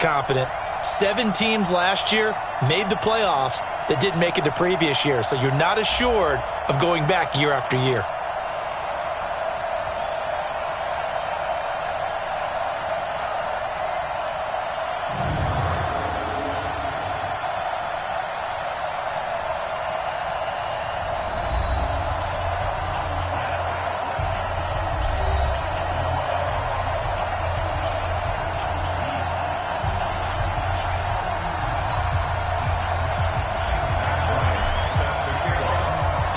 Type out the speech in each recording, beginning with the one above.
confident. 7 teams last year made the playoffs that didn't make it the previous year, so you're not assured of going back year after year.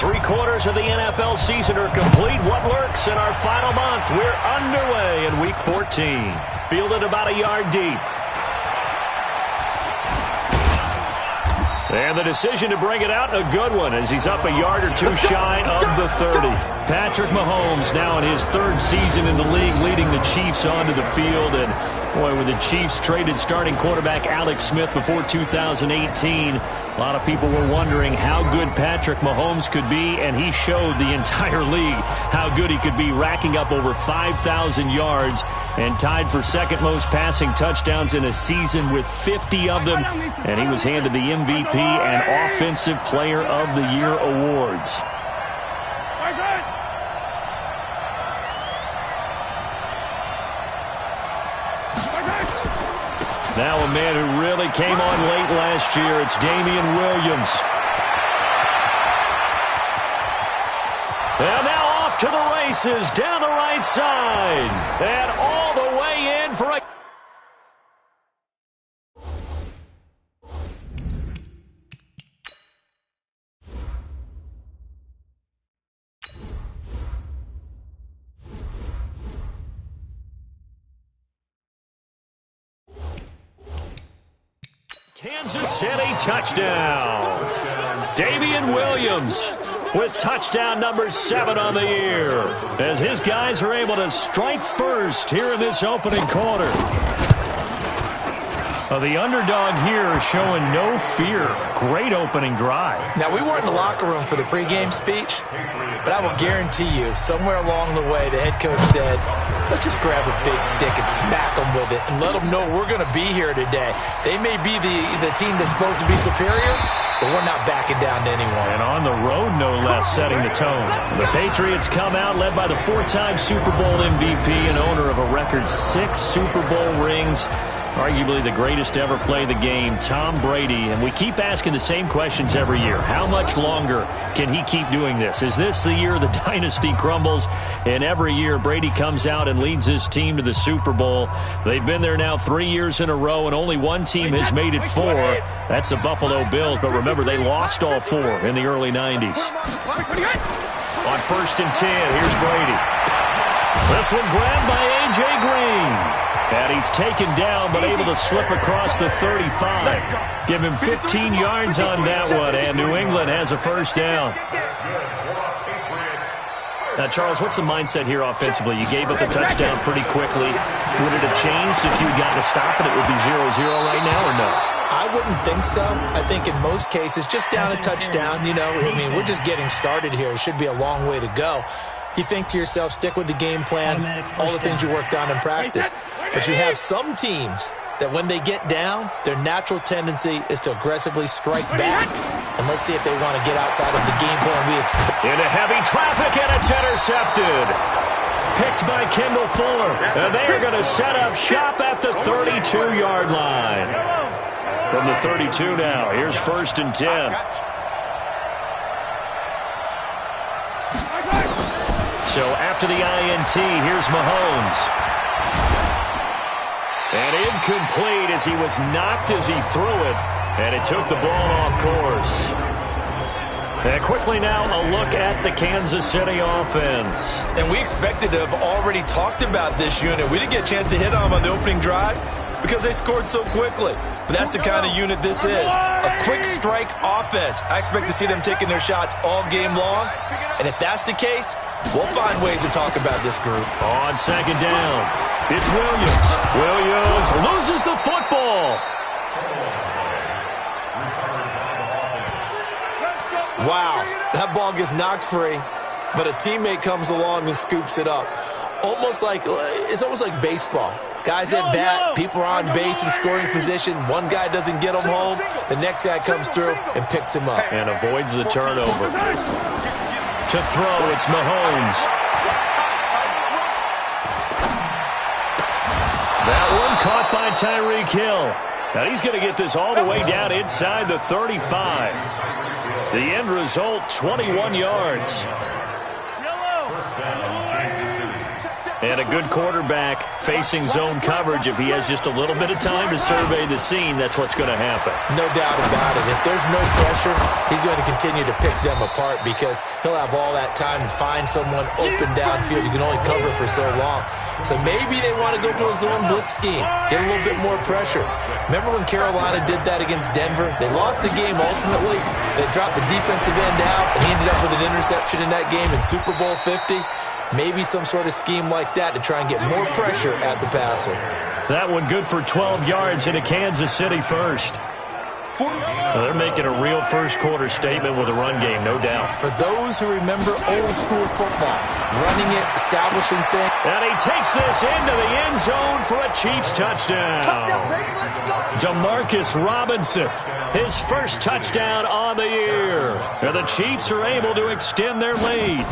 Three-quarters of the NFL season are complete. What lurks in our final month? We're underway in Week 14. Fielded about a yard deep. And the decision to bring it out, a good one, as he's up a yard or two shy of the 30. Patrick Mahomes now in his 3rd season in the league, leading the Chiefs onto the field. And, boy, when the Chiefs traded starting quarterback Alex Smith before 2018, a lot of people were wondering how good Patrick Mahomes could be, and he showed the entire league how good he could be, racking up over 5,000 yards and tied for 2nd most passing touchdowns in a season with 50 of them. And he was handed the MVP and Offensive Player of the Year awards. Now a man who really came on late last year, it's Damian Williams. And now off to the races, down the right side. And all the way in for a... Kansas City touchdown. Damian Williams with touchdown number 7 on the year, as his guys are able to strike first here in this opening quarter. The underdog here showing no fear. Great opening drive. Now, we weren't in the locker room for the pregame speech, but I will guarantee you, somewhere along the way, the head coach said, let's just grab a big stick and smack them with it and let them know we're going to be here today. They may be the team that's supposed to be superior, but we're not backing down to anyone. And on the road, no less, setting the tone. The Patriots come out led by the 4-time Super Bowl MVP and owner of a record 6 Super Bowl rings. Arguably the greatest to ever play the game, Tom Brady. And we keep asking the same questions every year. How much longer can he keep doing this? Is this the year the dynasty crumbles? And every year, Brady comes out and leads his team to the Super Bowl. They've been there now 3 years in a row, and only one team has made it 4. That's the Buffalo Bills. But remember, they lost all 4 in the early 90s. On 1st and 10, here's Brady. This one grabbed by A.J. Green. And he's taken down, but able to slip across the 35. Give him 15 yards on that one, and New England has a first down. Now, Charles, what's the mindset here offensively? You gave up the touchdown pretty quickly. Would it have changed if you had gotten to stop it? It would be 0-0 right now, or no? I wouldn't think so. I think in most cases, just down a touchdown, you know, I mean, we're just getting started here. It should be a long way to go. You think to yourself, stick with the game plan, all the things you worked on in practice. But you have some teams that when they get down, their natural tendency is to aggressively strike back. And let's see if they want to get outside of the game plan we expect. Into heavy traffic, and it's intercepted. Picked by Kendall Fuller. And they are going to set up shop at the 32-yard line. From the 32 now, here's 1st and 10. So after the INT, here's Mahomes. And incomplete as he was knocked as he threw it. And it took the ball off course. And quickly now, a look at the Kansas City offense. And we expected to have already talked about this unit. We didn't get a chance to hit on them on the opening drive because they scored so quickly. But that's the kind of unit this is. A quick strike offense. I expect to see them taking their shots all game long. And if that's the case, we'll find ways to talk about this group. On 2nd down, it's Williams. Williams loses the football. Wow, that ball gets knocked free, but a teammate comes along and scoops it up. almost like baseball. Guys at bat, people are on base in scoring position. One guy doesn't get him home. The next guy comes through and picks him up. And avoids the turnover. To throw, it's Mahomes. That one caught by Tyreek Hill. Now he's going to get this all the way down inside the 35. The end result, 21 yards. And a good quarterback facing zone coverage. If he has just a little bit of time to survey the scene, that's what's going to happen. No doubt about it. If there's no pressure, he's going to continue to pick them apart because he'll have all that time to find someone open downfield. You can only cover for so long. So maybe they want to go to a zone blitz scheme, get a little bit more pressure. Remember when Carolina did that against Denver? They lost the game ultimately. They dropped the defensive end out, and he ended up with an interception in that game in Super Bowl 50. Maybe some sort of scheme like that to try and get more pressure at the passer. That one good for 12 yards into Kansas City first. Well, they're making a real first-quarter statement with a run game, no doubt. For those who remember old-school football, running it, establishing things. And he takes this into the end zone for a Chiefs touchdown. Demarcus Robinson, his first touchdown on the year. And the Chiefs are able to extend their lead.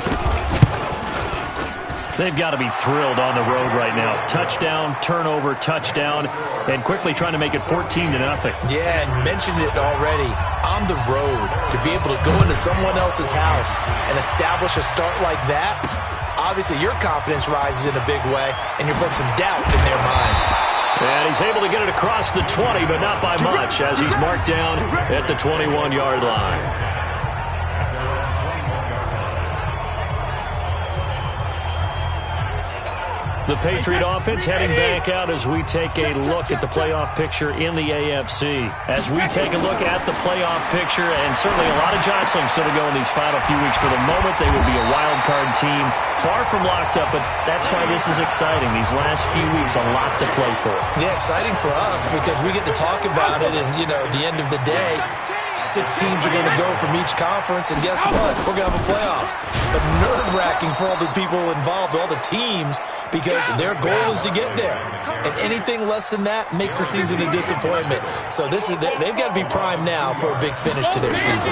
They've got to be thrilled on the road right now. Touchdown, turnover, touchdown, and quickly trying to make it 14-0. Yeah, and mentioned it already. On the road, to be able to go into someone else's house and establish a start like that, obviously your confidence rises in a big way, and you put some doubt in their minds. And he's able to get it across the 20, but not by much, as he's marked down at the 21-yard line. The Patriot offense heading back out as we take a look at the playoff picture in the AFC. As we take a look at the playoff picture, and certainly a lot of jostling still to go in these final few weeks. For the moment, they would be a wild card team, far from locked up, but that's why this is exciting. These last few weeks, a lot to play for. Yeah, exciting for us because we get to talk about it, and, at the end of the day, 6 teams are going to go from each conference, and guess what? We're going to have a playoffs. But nerve-wracking for all the people involved, all the teams, because their goal is to get there. And anything less than that makes the season a disappointment. So they've got to be primed now for a big finish to their season.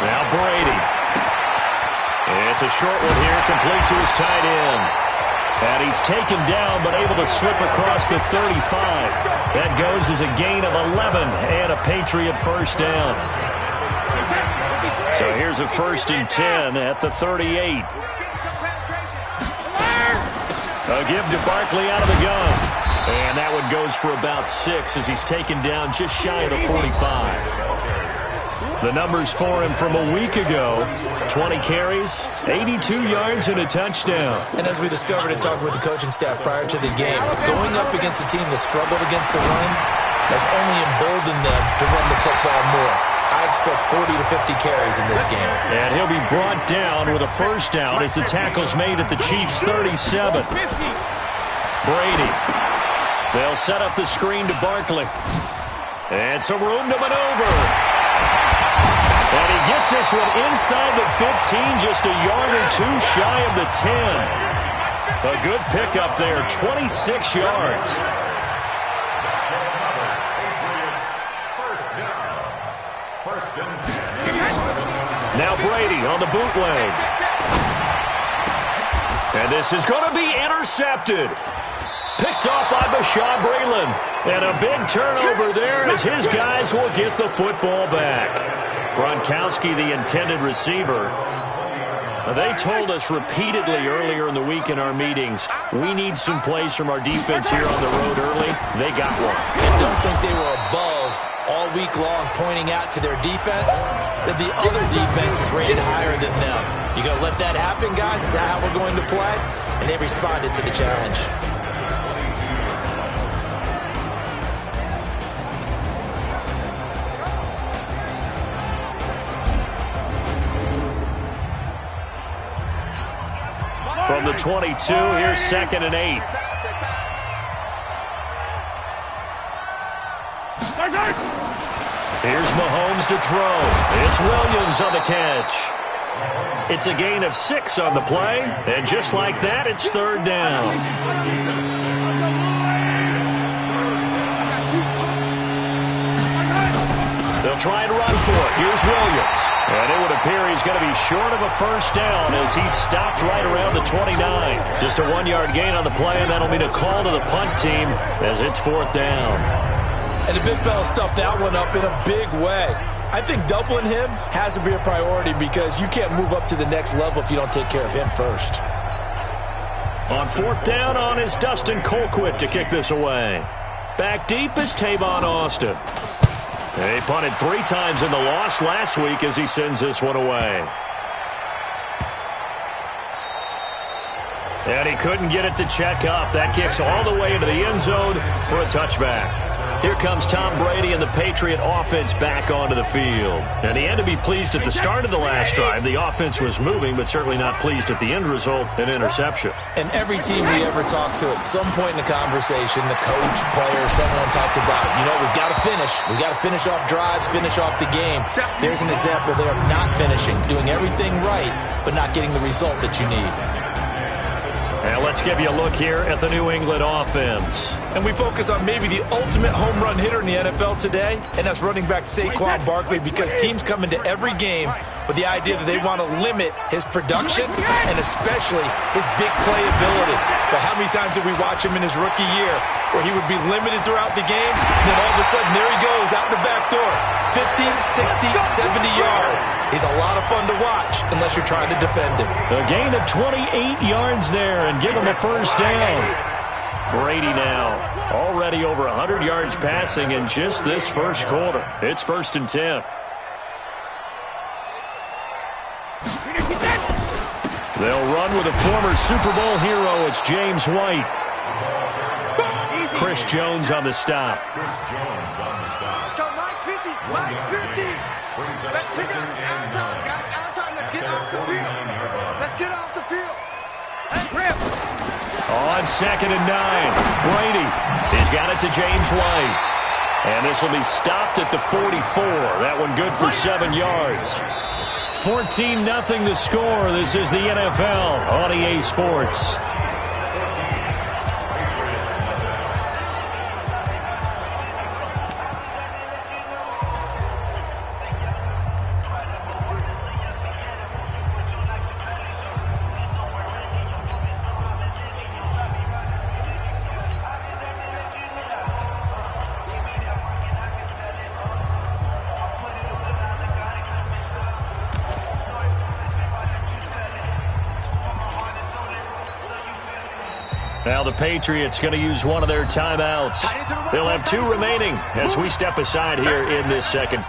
Now Brady. It's a short one here, complete to his tight end. And he's taken down, but able to slip across the 35. That goes as a gain of 11 and a Patriot first down. So here's a 1st and 10 at the 38. A give to Barkley out of the gun. And that one goes for about 6 as he's taken down just shy of the 45. The numbers for him from a week ago, 20 carries, 82 yards, and a touchdown. And as we discovered in talking with the coaching staff prior to the game, going up against a team that struggled against the run has only emboldened them to run the football more. I expect 40 to 50 carries in this game. And he'll be brought down with a first down as the tackle's made at the Chiefs' 37. Brady. They'll set up the screen to Barkley. And some room to maneuver. And he gets this one inside the 15, just a yard or 2 shy of the 10. A good pickup there, 26 yards. Now Brady on the bootleg. And this is going to be intercepted. Picked off by Bashaud Breeland. And a big turnover there as his guys will get the football back. Gronkowski, the intended receiver. They told us repeatedly earlier in the week in our meetings, we need some plays from our defense here on the road early. They got one. I don't think they were above all week long pointing out to their defense that the other defense is rated higher than them. You going to let that happen, guys? Is that how we're going to play? And they responded to the challenge. From the 22, here's 2nd and 8. Start. Here's Mahomes to throw. It's Williams on the catch. It's a gain of 6 on the play, and just like that, it's third down. They'll try and run for it. Here's Williams. And it would appear he's going to be short of a first down as he's stopped right around the 29. Just a 1-yard gain on the play, and that'll mean a call to the punt team as it's fourth down. And the big fella stuffed that one up in a big way. I think doubling him has to be a priority because you can't move up to the next level if you don't take care of him first. On fourth down is Dustin Colquitt to kick this away. Back deep is Tavon Austin. He punted 3 times in the loss last week as he sends this one away. And he couldn't get it to check up. That kicks all the way into the end zone for a touchback. Here comes Tom Brady and the Patriot offense back onto the field. And he had to be pleased at the start of the last drive. The offense was moving, but certainly not pleased at the end result, an interception. And every team we ever talk to, at some point in the conversation, the coach, player, someone talks about, we've got to finish. We've got to finish off drives, finish off the game. There's an example there of not finishing, doing everything right, but not getting the result that you need. And let's give you a look here at the New England offense. And we focus on maybe the ultimate home run hitter in the NFL today, and that's running back Saquon Barkley, because teams come into every game with the idea that they want to limit his production and especially his big playability. But how many times did we watch him in his rookie year where he would be limited throughout the game, and then all of a sudden there he goes out the back door, 50, 60, 70 yards. He's a lot of fun to watch unless you're trying to defend him. A gain of 28 yards there and give him a first down. Brady now already over 100 yards passing in just this first quarter. It's 1st and 10. They'll run with a former Super Bowl hero. It's James White. Chris Jones on the stop. Let's go, Mike 50, Mike 50. Let's pick it up. It's our time, guys. Our time. Let's get off the field. Let's get off the field. Hey, Rip. On 2nd and 9, Brady. He's got it to James White. And this will be stopped at the 44. That one good for 7 yards. 14-0 the score. This is the NFL on EA Sports. Now the Patriots going to use one of their timeouts. They'll have 2 remaining as we step aside here in this second.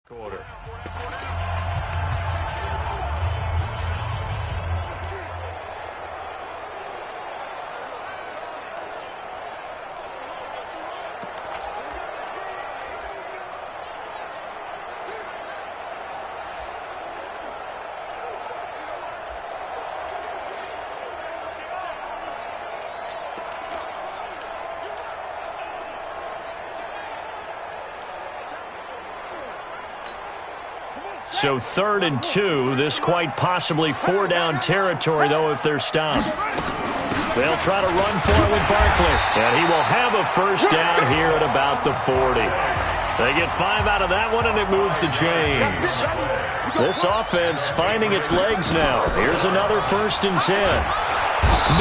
Quarter. So 3rd and 2. This quite possibly 4-down territory, though, if they're stopped. They'll try to run for it with Barkley. And he will have a first down here at about the 40. They get 5 out of that one, and it moves to James. This offense finding its legs now. Here's another 1st and 10.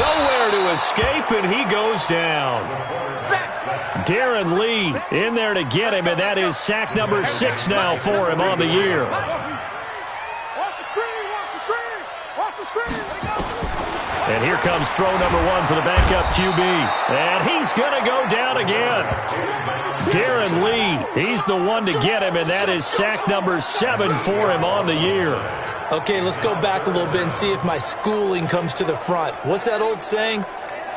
Nowhere to escape, and he goes down. Darren Lee in there to get him, and that is sack number 6 now for him on the year. And here comes throw number 1 for the backup QB. And he's going to go down again. Darren Lee, he's the one to get him, and that is sack number 7 for him on the year. Okay, let's go back a little bit and see if my schooling comes to the front. What's that old saying?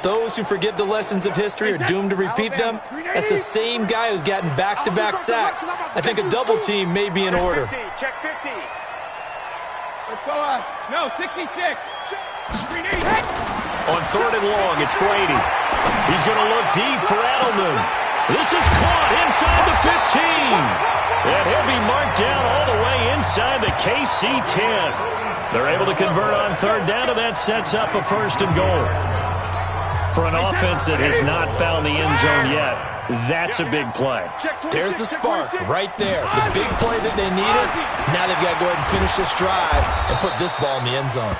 those who forget the lessons of history are doomed to repeat them, that's the same guy who's gotten back-to-back sacks. I think a double team may be in order. Check 50. Let's go on. No, 66. On 3rd and long, it's Brady. He's going to look deep for Edelman. This is caught inside the 15. And he'll be marked down all the way inside the KC 10. They're able to convert on 3rd down, and that sets up a 1st and goal. For an offense that has not found the end zone yet, that's a big play. There's the spark right there. The big play that they needed. Now they've got to go ahead and finish this drive and put this ball in the end zone.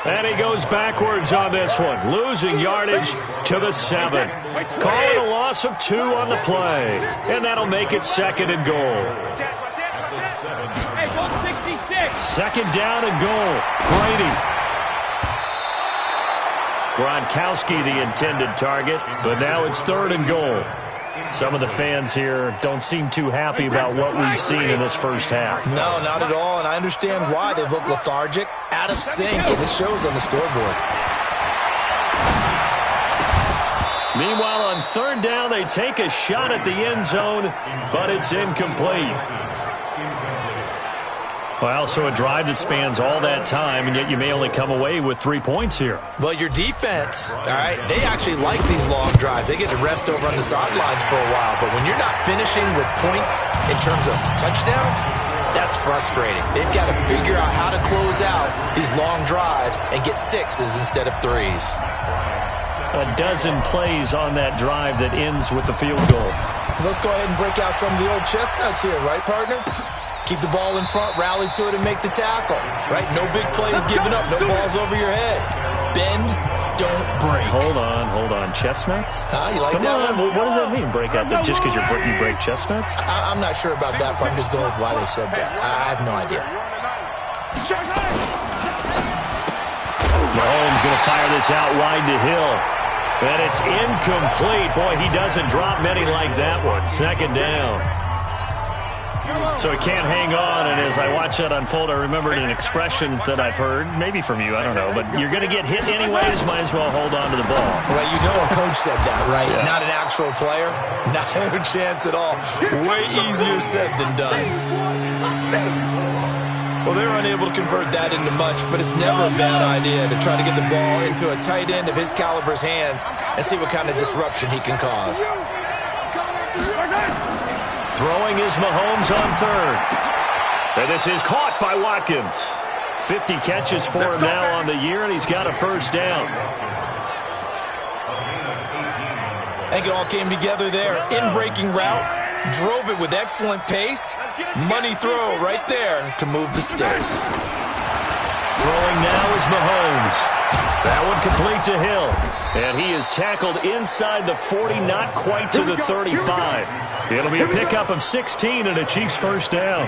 And he goes backwards on this one, losing yardage to the 7. Call it a loss of 2 on the play. And that'll make it 2nd and goal. Hey, go 66. 2nd down and goal. Brady. Gronkowski the intended target, but now it's 3rd and goal. Some of the fans here don't seem too happy about what we've seen in this first half. No, not at all, and I understand why. They've looked lethargic, out of sync, and this shows on the scoreboard. Meanwhile, on 3rd down, they take a shot at the end zone, but it's incomplete. Well, so a drive that spans all that time, and yet you may only come away with 3 points here. Well, your defense, all right, they actually like these long drives. They get to rest over on the sidelines for a while, but when you're not finishing with points in terms of touchdowns, that's frustrating. They've got to figure out how to close out these long drives and get 6s instead of 3s. A dozen plays on that drive that ends with the field goal. Let's go ahead and break out some of the old chestnuts here, right, partner? Keep the ball in front, rally to it, and make the tackle, right? No big plays given up, no balls over your head. Bend, don't break. Hold on. Chestnuts? You like Come that on. one? What does that mean, break out? Just because you break chestnuts? I'm not sure about that, but I'm just going with why they said that. I have no idea. Mahomes going to fire this out wide to Hill. And it's incomplete. Boy, he doesn't drop many like that one. 2nd down. So he can't hang on, and as I watch that unfold, I remembered an expression that I've heard, maybe from you, I don't know, but you're going to get hit anyways, might as well hold on to the ball. Well, you know a coach said that, right? Yeah. Not an actual player. Not a chance at all. Way easier said than done. Well, they were unable to convert that into much, but it's never a bad idea to try to get the ball into a tight end of his caliber's hands and see what kind of disruption he can cause. Throwing is Mahomes on 3rd. And this is caught by Watkins. 50 catches for him now on the year, and he's got a 1st down. I think it all came together there. In-breaking route, drove it with excellent pace. Money throw right there to move the sticks. Throwing now is Mahomes. That one complete to Hill. And he is tackled inside the 40, not quite to the 35. It'll be a pickup of 16 and a Chiefs 1st down.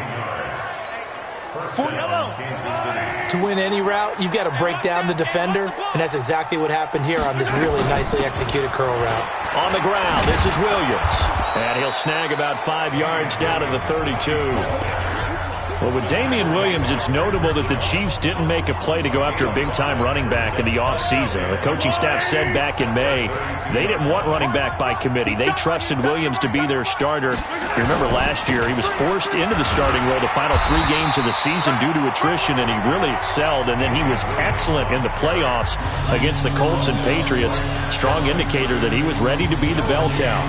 To win any route, you've got to break down the defender, and that's exactly what happened here on this really nicely executed curl route. On the ground, this is Williams. And he'll snag about 5 yards down to the 32. Well, with Damian Williams, it's notable that the Chiefs didn't make a play to go after a big-time running back in the offseason. The coaching staff said back in May they didn't want running back by committee. They trusted Williams to be their starter. You remember last year, he was forced into the starting role the final 3 games of the season due to attrition, and he really excelled. And then he was excellent in the playoffs against the Colts and Patriots. Strong indicator that he was ready to be the bell cow.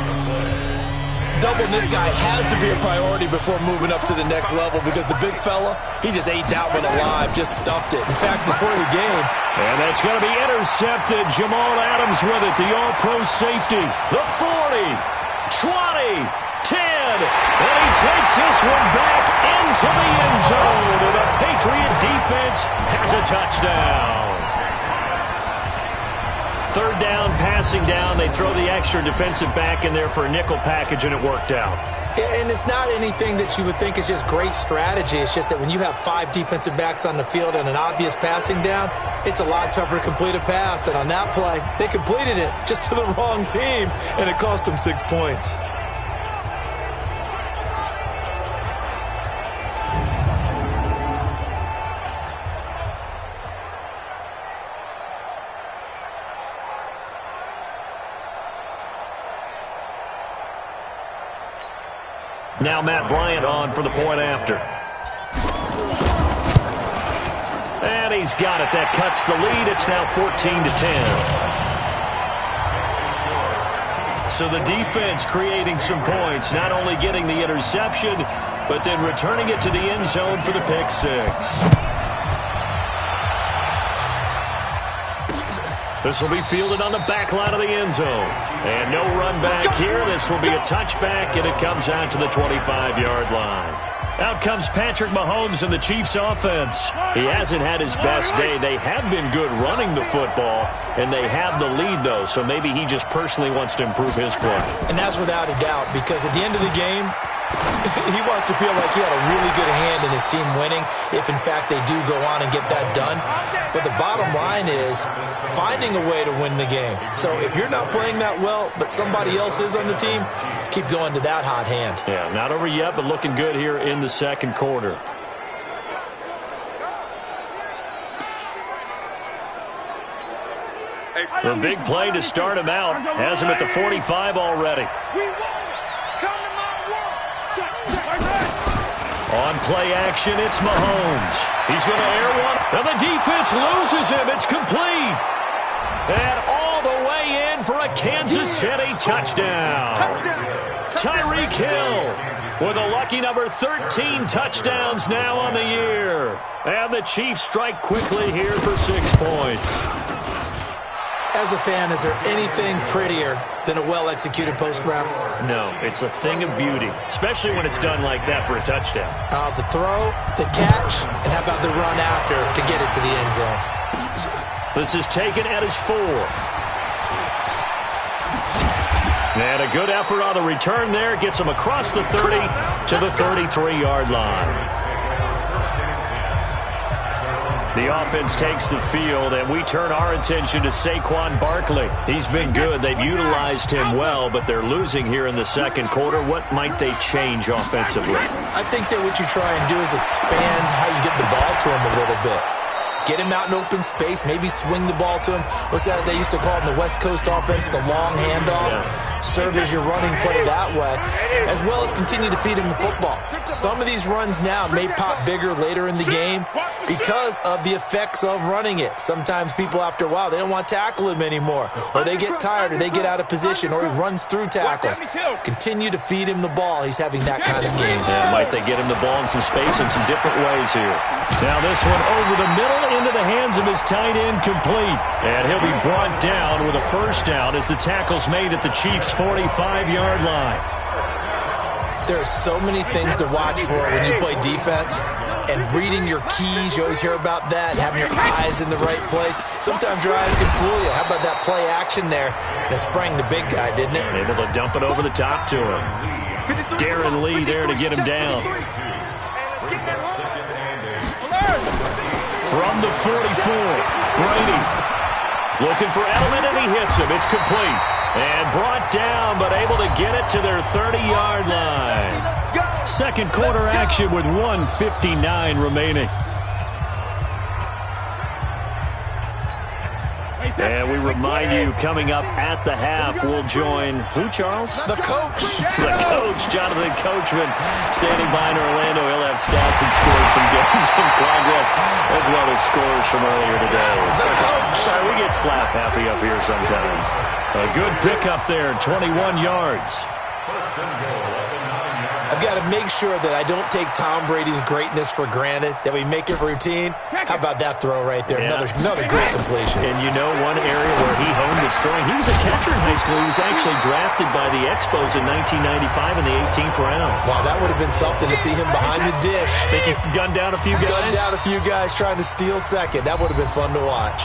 Doubling this guy has to be a priority before moving up to the next level because the big fella, he just ate that one alive, just stuffed it. In fact, before the game. And that's going to be intercepted. Jamal Adams with it, the all-pro safety. The 40, 20, 10. And he takes this one back into the end zone. And the Patriot defense has a touchdown. 3rd down, passing down. They throw the extra defensive back in there for a nickel package, and it worked out. And it's not anything that you would think is just great strategy. It's just that when you have 5 defensive backs on the field and an obvious passing down, it's a lot tougher to complete a pass. And on that play, they completed it just to the wrong team, and it cost them 6 points. Now Matt Bryant on for the point after. And he's got it. That cuts the lead. It's now 14-10. So the defense creating some points, not only getting the interception, but then returning it to the end zone for the pick six. This will be fielded on the back line of the end zone. And no run back here. This will be a touchback, and it comes out to the 25-yard line. Out comes Patrick Mahomes and the Chiefs offense. He hasn't had his best day. They have been good running the football, and they have the lead, though, so maybe he just personally wants to improve his play. And that's without a doubt, because at the end of the game, he wants to feel like he had a really good hand in his team winning, if in fact they do go on and get that done. But the bottom line is finding a way to win the game. So if you're not playing that well, but somebody else is on the team, keep going to that hot hand. Yeah, not over yet, but looking good here in the second quarter. The big play to start him out has him at the 45 already. On play action, it's Mahomes. He's going to air one. Now the defense loses him. It's complete. And all the way in for a Kansas City touchdown. Tyreek Hill with a lucky number 13 touchdowns now on the year. And the Chiefs strike quickly here for 6 points. As a fan, is there anything prettier than a well-executed post route? No, it's a thing of beauty, especially when it's done like that for a touchdown. The throw, the catch, and how about the run after to get it to the end zone? This is taken at his 4. And a good effort on the return there. Gets him across the 30 to the 33-yard line. The offense takes the field, and we turn our attention to Saquon Barkley. He's been good. They've utilized him well, but they're losing here in the second quarter. What might they change offensively? I think that what you try and do is expand how you get the ball to him a little bit. Get him out in open space, maybe swing the ball to him. What's that they used to call in the West Coast offense, the long handoff? Yeah. Serve as your running play that way, as well as continue to feed him the football. Some of these runs now may pop bigger later in the game because of the effects of running it. Sometimes people, after a while, they don't want to tackle him anymore, or they get tired, or they get out of position, or he runs through tackles. Continue to feed him the ball. He's having that kind of game. Yeah, might they get him the ball in some space in some different ways here. Now this one over the middle into the hands of his tight end, complete. And he'll be brought down with a first down as the tackle's made at the Chiefs' 45-yard line. There are so many things to watch for when you play defense. And reading your keys, you always hear about that, having your eyes in the right place. Sometimes your eyes can fool you. How about that play action there? That sprang the big guy, didn't it? Able to dump it over the top to him. Darren Lee there to get him down. From the 44, Brady looking for Edelman, and he hits him. It's complete. And brought down, but able to get it to their 30-yard line. Second quarter action with 1:59 remaining. And we remind you, coming up at the half, we'll join who, Charles? The coach. The coach, Jonathan Coachman, standing by in Orlando. He'll have stats and scores from games in progress, as well as scores from earlier today. The coach. Sorry, we get slap happy up here sometimes. A good pickup there, 21 yards. I've got to make sure that I don't take Tom Brady's greatness for granted, that we make it routine. How about that throw right there? Yeah. Another great completion. And you know one area where he honed his throwing? He was a catcher in high school. He was actually drafted by the Expos in 1995 in the 18th round. Wow, that would have been something to see him behind the dish. Think he gunned down a few guys? Gunned down a few guys trying to steal second. That would have been fun to watch.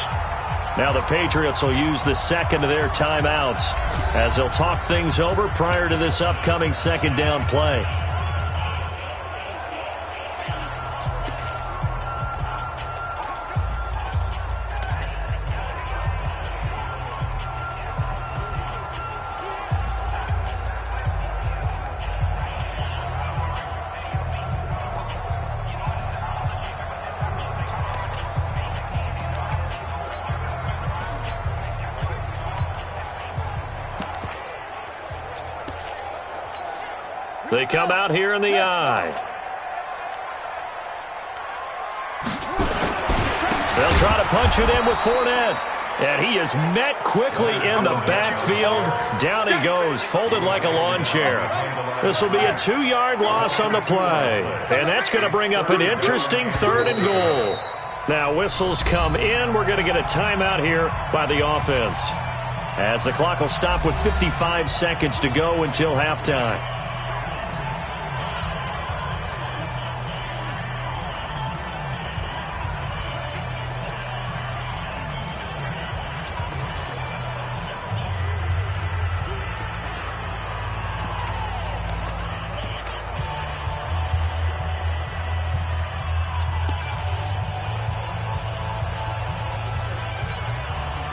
Now the Patriots will use the second of their timeouts as they'll talk things over prior to this upcoming second down play. They come out here in the I. They'll try to punch it in with Fournette. And he is met quickly in the backfield. Down he goes, folded like a lawn chair. This will be a 2-yard loss on the play. And that's going to bring up an interesting 3rd and goal. Now whistles come in. We're going to get a timeout here by the offense, as the clock will stop with 55 seconds to go until halftime.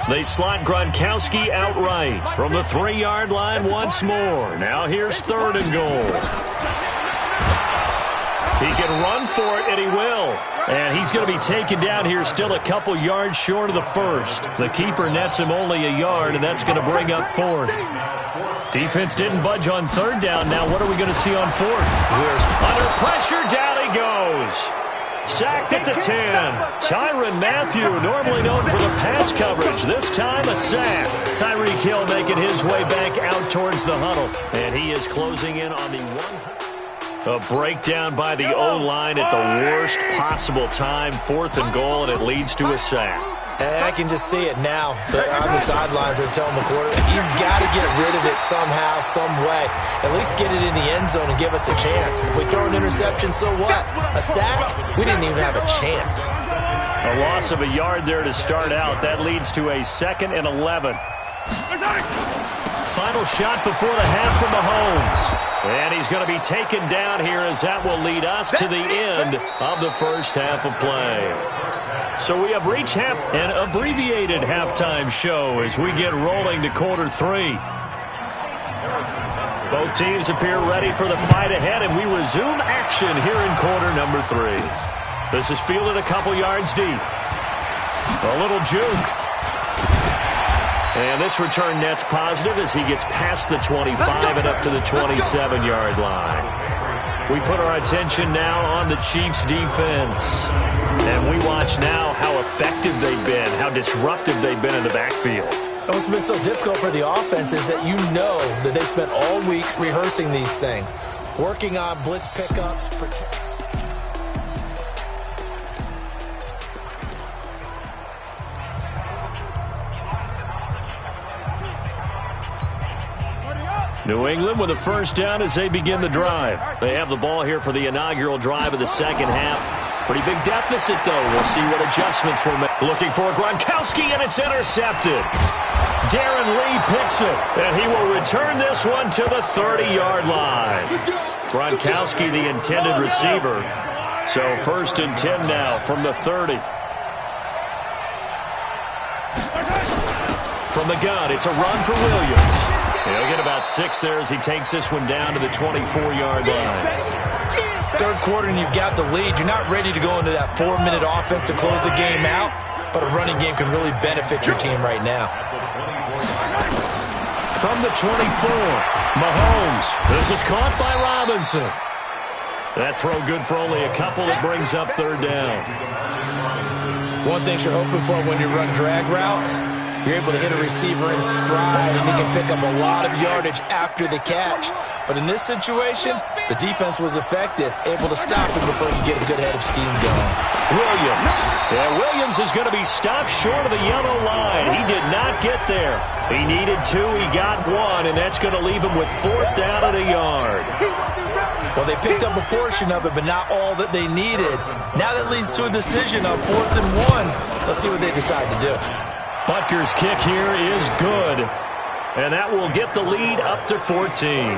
They slot Gronkowski outright from the 3-yard line once more. Now here's 3rd and goal. He can run for it, and he will. And he's going to be taken down here still a couple yards short of the first. The keeper nets him only a yard, and that's going to bring up 4th. Defense didn't budge on 3rd down. Now what are we going to see on 4th? Under pressure, down he goes. Sacked at the 10. Tyrann Mathieu, normally known for the pass coverage. This time a sack. Tyreek Hill making his way back out towards the huddle. And he is closing in on the 1. A breakdown by the O-line at the worst possible time. 4th and goal, and it leads to a sack. And I can just see it now. On the sidelines, they're telling the quarterback, you've got to get rid of it somehow, some way. At least get it in the end zone and give us a chance. If we throw an interception, so what? A sack? We didn't even have a chance. A loss of a yard there to start out. That leads to a 2nd and 11. Final shot before the half from Mahomes. And he's going to be taken down here, as that will lead us to the end of the first half of play. So we have reached an abbreviated halftime show as we get rolling to quarter 3. Both teams appear ready for the fight ahead, and we resume action here in quarter number 3. This is fielded a couple yards deep. A little juke. And this return net's positive as he gets past the 25 and up to the 27-yard line. We put our attention now on the Chiefs' defense. And we watch now how effective they've been, how disruptive they've been in the backfield. And what's been so difficult for the offense is that you know that they spent all week rehearsing these things, working on blitz pickups, New England with a first down as they begin the drive. They have the ball here for the inaugural drive of the second half. Pretty big deficit, though. We'll see what adjustments were made. Looking for Gronkowski, and it's intercepted. Darren Lee picks it, and he will return this one to the 30-yard line. Gronkowski, the intended receiver. So 1st and 10 now from the 30. From the gun, it's a run for Williams. He'll get about 6 there as he takes this one down to the 24-yard line. 3rd quarter and you've got the lead. You're not ready to go into that 4-minute offense to close the game out, but a running game can really benefit your team right now. From the 24, Mahomes. This is caught by Robinson. That throw good for only a couple. It brings up 3rd down. One thing you're hoping for when you run drag routes, you're able to hit a receiver in stride, and he can pick up a lot of yardage after the catch. But in this situation, the defense was effective, able to stop him before you get a good head of steam going. Williams. Yeah, Williams is going to be stopped short of the yellow line. He did not get there. He needed 2. He got 1, and that's going to leave him with 4th down at a yard. Well, they picked up a portion of it, but not all that they needed. Now that leads to a decision on 4th and 1. Let's see what they decide to do. Butker's kick here is good, and that will get the lead up to 14.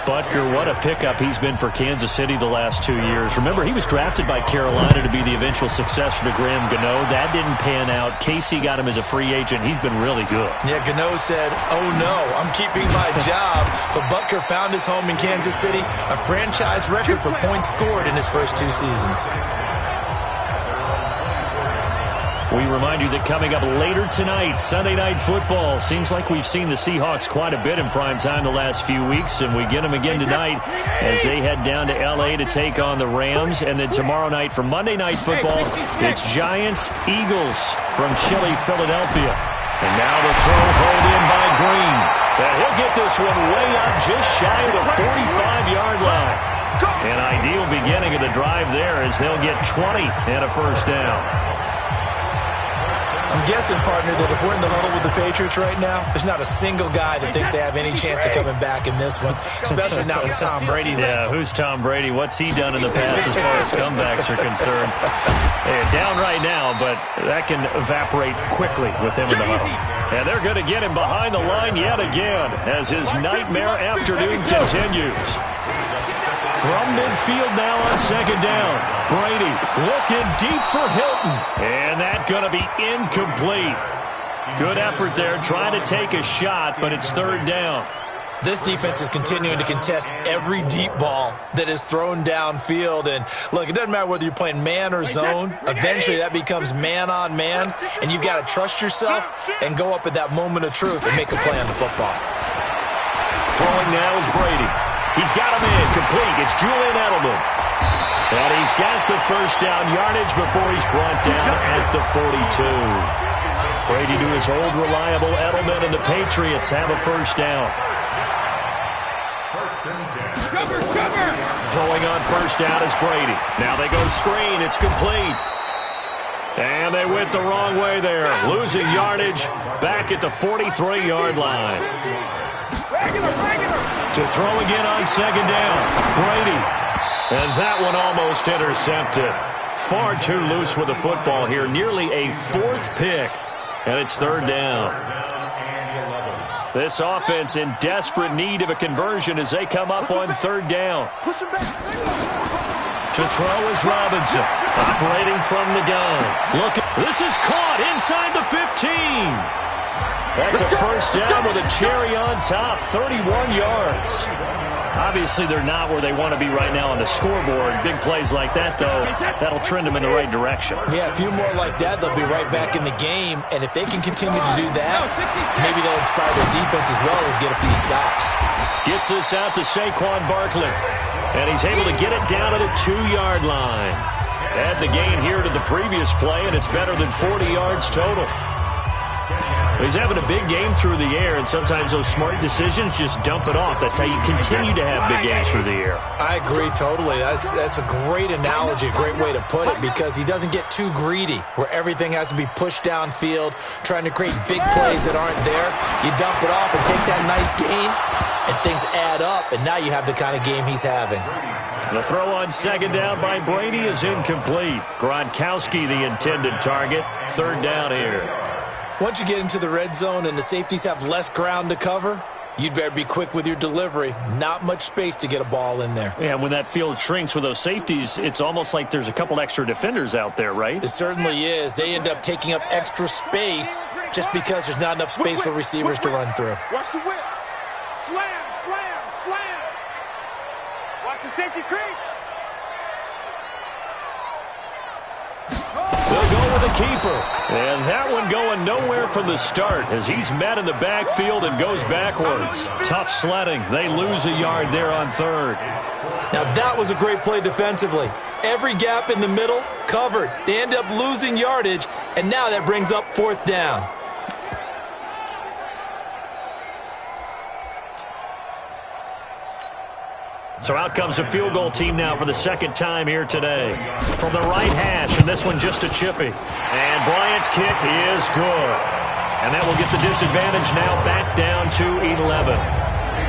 Butker, what a pickup he's been for Kansas City the last 2 years. Remember, he was drafted by Carolina to be the eventual successor to Graham Gano. That didn't pan out. Casey got him as a free agent. He's been really good. Yeah, Gano said, oh no, I'm keeping my job. But Butker found his home in Kansas City, a franchise record for points scored in his first 2 seasons. We remind you that coming up later tonight, Sunday Night Football. Seems like we've seen the Seahawks quite a bit in prime time the last few weeks, and we get them again tonight as they head down to L.A. to take on the Rams. And then tomorrow night for Monday Night Football, it's Giants-Eagles from chilly Philadelphia. And now the throw pulled in by Green. And he'll get this one way up just shy of the 45-yard line. An ideal beginning of the drive there as they'll get 20 and a first down. I'm guessing, partner, that if we're in the huddle with the Patriots right now, there's not a single guy that thinks they have any chance of coming back in this one, especially not with Tom Brady. Yeah, who's Tom Brady? What's he done in the past as far as comebacks are concerned? Down right now, but that can evaporate quickly with him in the huddle. And they're going to get him behind the line yet again as his nightmare afternoon continues. From midfield now on second down. Brady looking deep for Hilton. And that's going to be incomplete. Good effort there trying to take a shot, but it's third down. This defense is continuing to contest every deep ball that is thrown downfield. And, look, it doesn't matter whether you're playing man or zone. Eventually that becomes man-on-man, and you've got to trust yourself and go up at that moment of truth and make a play on the football. Throwing now is Brady. He's got him in, complete. It's Julian Edelman. And he's got the first down yardage before he's brought down at the 42. Brady to his old reliable Edelman, and the Patriots have a first down. Cover! Throwing on first down is Brady. Now they go screen. It's complete. And they went the wrong way there. Losing yardage back at the 43-yard line. Regular! To throw again on second down. Brady. And that one almost intercepted. Far too loose with the football here. Nearly a fourth pick. And it's third down. This offense in desperate need of a conversion as they come up on third down. To throw is Robinson. Operating from the gun. Look, this is caught inside the 15. That's a first down with a cherry on top, 31 yards. Obviously, they're not where they want to be right now on the scoreboard. Big plays like that, though, that'll trend them in the right direction. Yeah, a few more like that, they'll be right back in the game. And if they can continue to do that, maybe they'll inspire their defense as well and get a few stops. Gets this out to Saquon Barkley. And he's able to get it down to the 2-yard line. Add the gain here to the previous play, and it's better than 40 yards total. He's having a big game through the air, and sometimes those smart decisions just dump it off. That's how you continue to have big games through the air. I agree totally. That's a great analogy, a great way to put it, because he doesn't get too greedy where everything has to be pushed downfield, trying to create big plays that aren't there. You dump it off and take that nice gain, and things add up, and now you have the kind of game he's having. The throw on second down by Brady is incomplete. Gronkowski, the intended target. Third down here. Once you get into the red zone and the safeties have less ground to cover, you'd better be quick with your delivery. Not much space to get a ball in there. Yeah, when that field shrinks with those safeties, it's almost like there's a couple extra defenders out there, right? It certainly is. They end up taking up extra space just because there's not enough space for receivers to run through. Watch the whip. Slam. Watch the safety creep. They'll go with a keeper. And that one going nowhere from the start as he's met in the backfield and goes backwards. Tough sledding. They lose a yard there on third. Now that was a great play defensively. Every gap in the middle covered. They end up losing yardage, and now that brings up fourth down. So out comes a field goal team now for the second time here today. From the right hash, and this one just a chippy. And Bryant's kick is good. And that will get the disadvantage now back down to 11.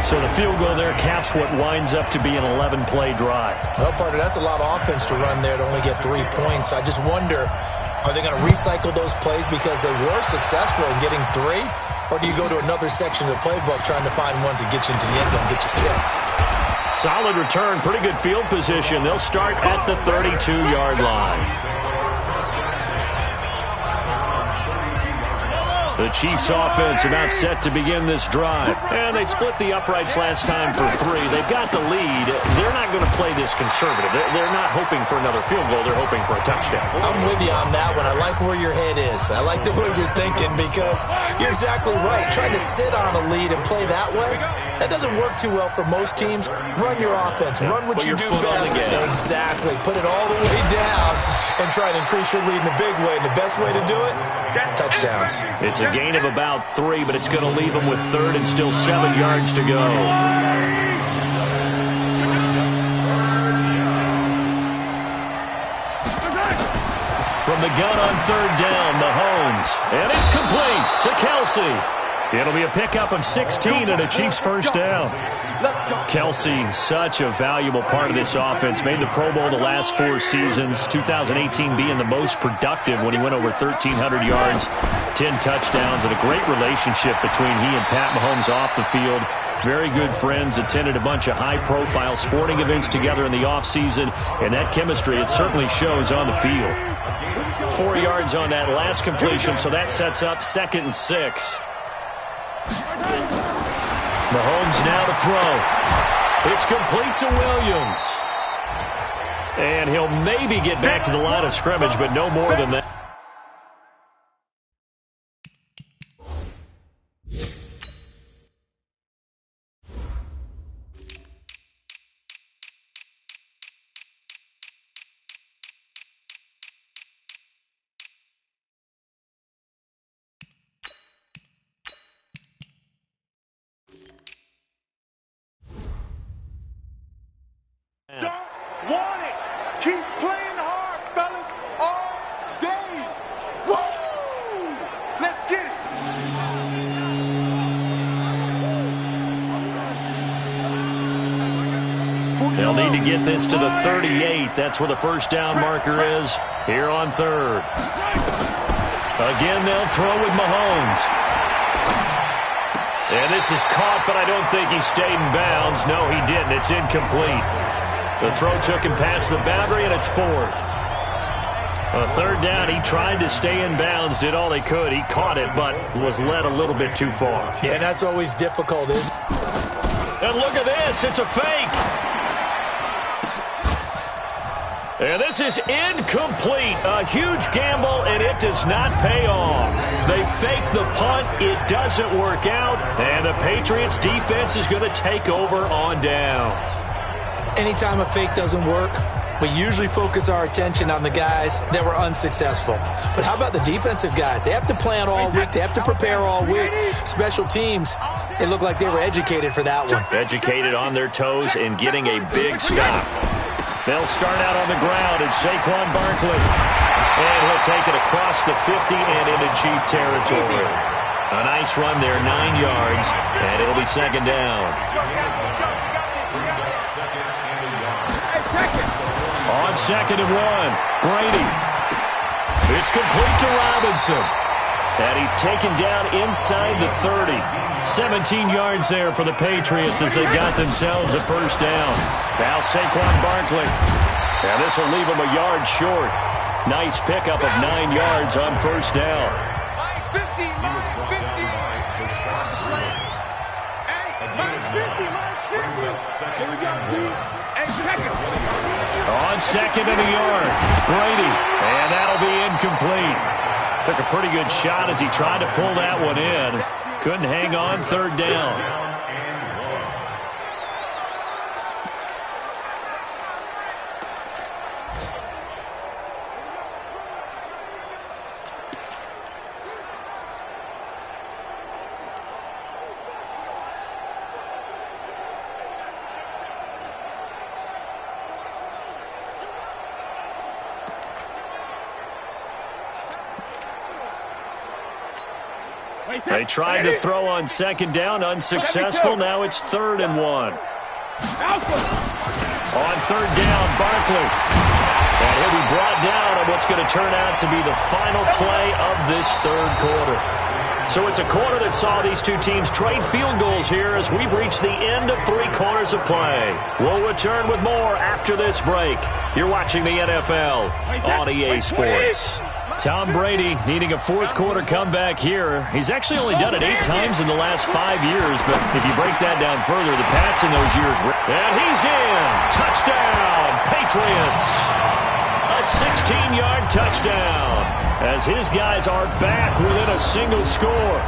So the field goal there caps what winds up to be an 11-play drive. Well, partner, that's a lot of offense to run there to only get 3 points. I just wonder, are they going to recycle those plays because they were successful in getting 3? Or do you go to another section of the playbook trying to find ones that get you into the end zone and get you 6? Solid return, pretty good field position. They'll start at the 32-yard line. The Chiefs offense about set to begin this drive. And they split the uprights last time for 3. They've got the lead. They're not going to play this conservative. They're not hoping for another field goal. They're hoping for a touchdown. I'm with you on that one. I like where your head is. I like the way you're thinking because you're exactly right. Trying to sit on a lead and play that way, that doesn't work too well for most teams. Run your offense. Run what you do best. Exactly. Put it all the way down and try and increase your lead in a big way. And the best way to do it, touchdowns. It's a gain of about 3, but it's going to leave them with 3rd and still 7 yards to go. From the gun on 3rd down, Mahomes. And it's complete to Kelsey. It'll be a pickup of 16 and a Chiefs first down. Kelsey, such a valuable part of this offense. Made the Pro Bowl the last 4 seasons. 2018 being the most productive when he went over 1,300 yards, 10 touchdowns, and a great relationship between he and Pat Mahomes off the field. Very good friends, attended a bunch of high-profile sporting events together in the offseason, and that chemistry, it certainly shows on the field. 4 yards on that last completion, so that sets up 2nd and 6. Mahomes now to throw. It's complete to Williams. And he'll maybe get back to the line of scrimmage, but no more than that. Don't want it. Keep playing hard, fellas, all day. Woo! Let's get it. They'll need to get this to the 38. That's where the first down marker is here on 3rd. Again, they'll throw with Mahomes. And this is caught, but I don't think he stayed in bounds. No, he didn't. It's incomplete. The throw took him past the boundary, and it's 4th. A 3rd down, he tried to stay in bounds, did all he could. He caught it, but was led a little bit too far. Yeah, that's always difficult, isn't it? And look at this. It's a fake. And this is incomplete. A huge gamble, and it does not pay off. They fake the punt. It doesn't work out. And the Patriots defense is going to take over on downs. Anytime a fake doesn't work, we usually focus our attention on the guys that were unsuccessful. But how about the defensive guys? They have to plan all week. They have to prepare all week. Special teams, it looked like they were educated for that one. Educated on their toes and getting a big stop. They'll start out on the ground, and Saquon Barkley. And he'll take it across the 50 and into Chief territory. A nice run there, 9 yards, and it'll be 2nd down. On 2nd and 1, Brady. It's complete to Robinson. And he's taken down inside the 30. 17 yards there for the Patriots as they got themselves a first down. Now Saquon Barkley. And this will leave him a yard short. Nice pickup of 9 yards on first down. Mike 50, Mike 50. Watch the slant. Hey, Mike's 50. Here we go, D. Hey, second. On 2nd and a yard, Brady. And that'll be incomplete. Took a pretty good shot as he tried to pull that one in. Couldn't hang on 3rd down. They tried to throw on 2nd down, unsuccessful. Now it's 3rd and 1. On 3rd down, Barkley. And he'll be brought down on what's going to turn out to be the final play of this 3rd quarter. So it's a quarter that saw these two teams trade field goals here as we've reached the end of 3 quarters of play. We'll return with more after this break. You're watching the NFL on EA Sports. Tom Brady needing a fourth-quarter comeback here. He's actually only done it 8 times in the last 5 years, but if you break that down further, the Pats in those years... And he's in! Touchdown, Patriots! A 16-yard touchdown as his guys are back within a single score.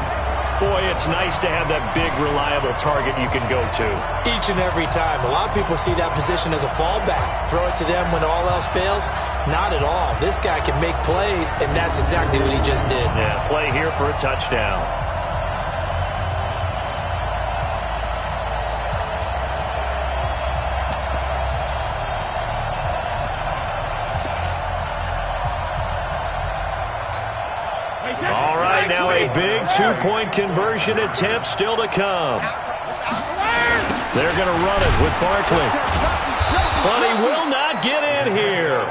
Boy, it's nice to have that big, reliable target you can go to. Each and every time. A lot of people see that position as a fallback. Throw it to them when all else fails. Not at all. This guy can make plays, and that's exactly what he just did. Yeah, play here for a touchdown. All right, now a big 2-point conversion attempt still to come. They're going to run it with Barkley. But he will not get in here.